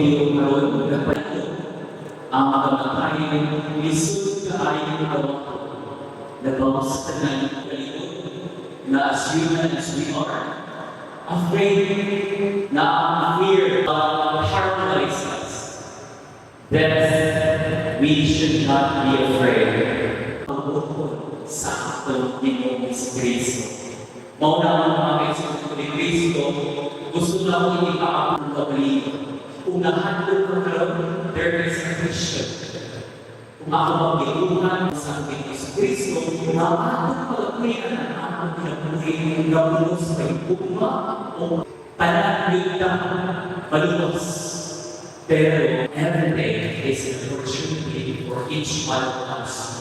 kayo karon nagpayo ang kamatayan lisod kaayo awak nagawas tanan kalimot na as human as we are afraid na ang fear paralyzes us. That we should not be afraid. Pagbuod sa atong Ginoong Kristo. Mauna ang mga kaibigan ni Kristo, gusto na akong ipakaam ng kabalino. Kung nahandog ko karon, there is a Christian. Kung ako magbiluhan sa ating Kristo, maatong pagkuyan ang akong pinabuhay ng gabulos sa ibugma o panagligtang malulos. Pero every day is an opportunity for each one of us.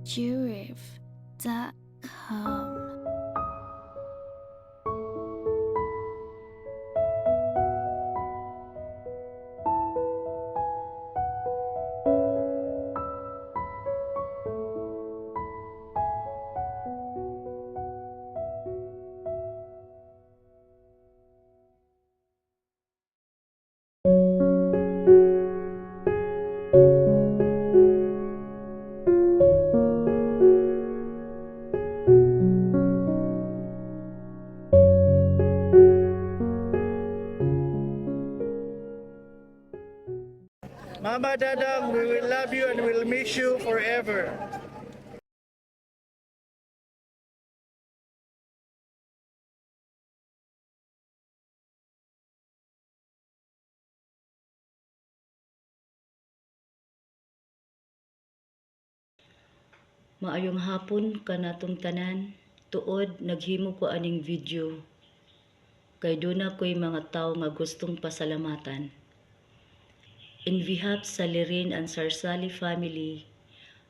Jurif.com. Mama Dadang, we will love you and will miss you forever. Maayong hapon kanatong tanan, tuod naghimo ko aning video. Kay duna ko'y mga tao nga gustong pasalamatan. In behalf sa Lirin and Sarsali family,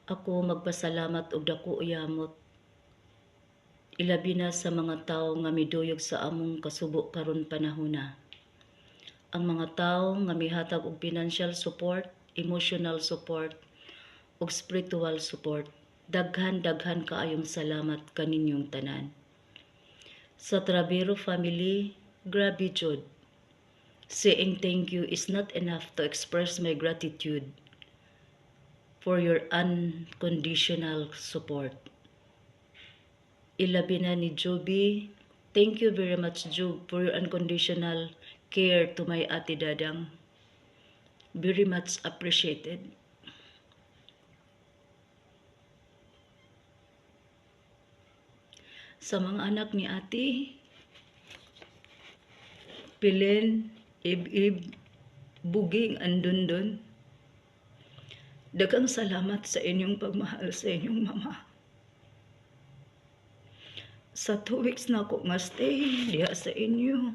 Ako magpasalamat og dako uyamot. Ilabi na sa mga tawo nga miduyog sa among kasubo karon panahona. Ang mga tawo nga mihatag og financial support, emotional support, ug spiritual support. Daghan kaayong salamat kaninyong tanan. Sa Travero family, grabe jud. Saying thank you is not enough to express my gratitude for your unconditional support. Ilabi na ni Joby, thank you very much Job for your unconditional care to my ate Dadang. Very much appreciated. Sa mga anak ni ate, Pilen, Ib, Buging, Andundon, daghang salamat sa inyong pagmahal sa inyong mama. Sa 2 weeks na ako nga stay diha sa inyo,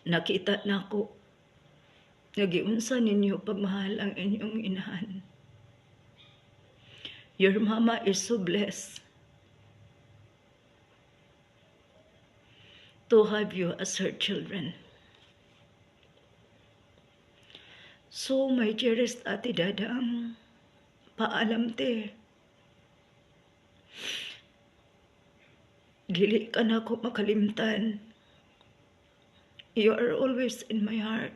nakita na ako nagiunsa ninyo pagmahal ang inyong inahan. Your mama is so blessed to have you as her children. So, my dearest ate Dadang, paalam te. Dili ka na ako makalimtan. You are always in my heart.